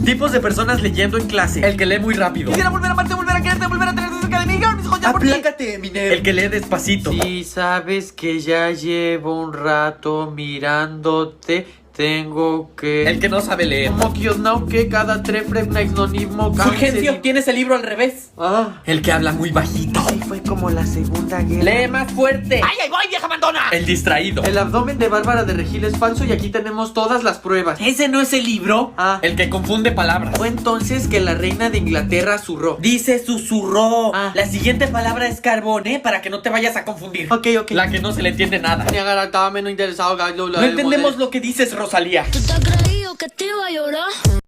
Tipos de personas leyendo en clase. El que lee muy rápido. Quisiera volver a amarte, volver a quererte, volver a tenerte cerca de mí. Mis hijos ya por ti. Aplácate, Miner. El que lee despacito. Si sabes que ya llevo un rato mirándote, tengo que... El que no sabe leer. Como que no que cada trefregnaisnonismo... Fulgencio, tienes el libro al revés. El que habla muy bajito. Sí, fue como la Segunda Guerra. Lee más fuerte. ¡Ay, ahí voy, vieja mandona! El distraído. El abdomen de Bárbara de Regil es falso y aquí tenemos todas las pruebas. ¿Ese no es el libro? El que confunde palabras. Fue entonces que la reina de Inglaterra zurró. Dice susurró. Ah. La siguiente palabra es carbón, para que no te vayas a confundir. Ok. La que no se le entiende nada. No entendemos lo que dices, Rosalía. ¿Tú te has creído que te iba a llorar?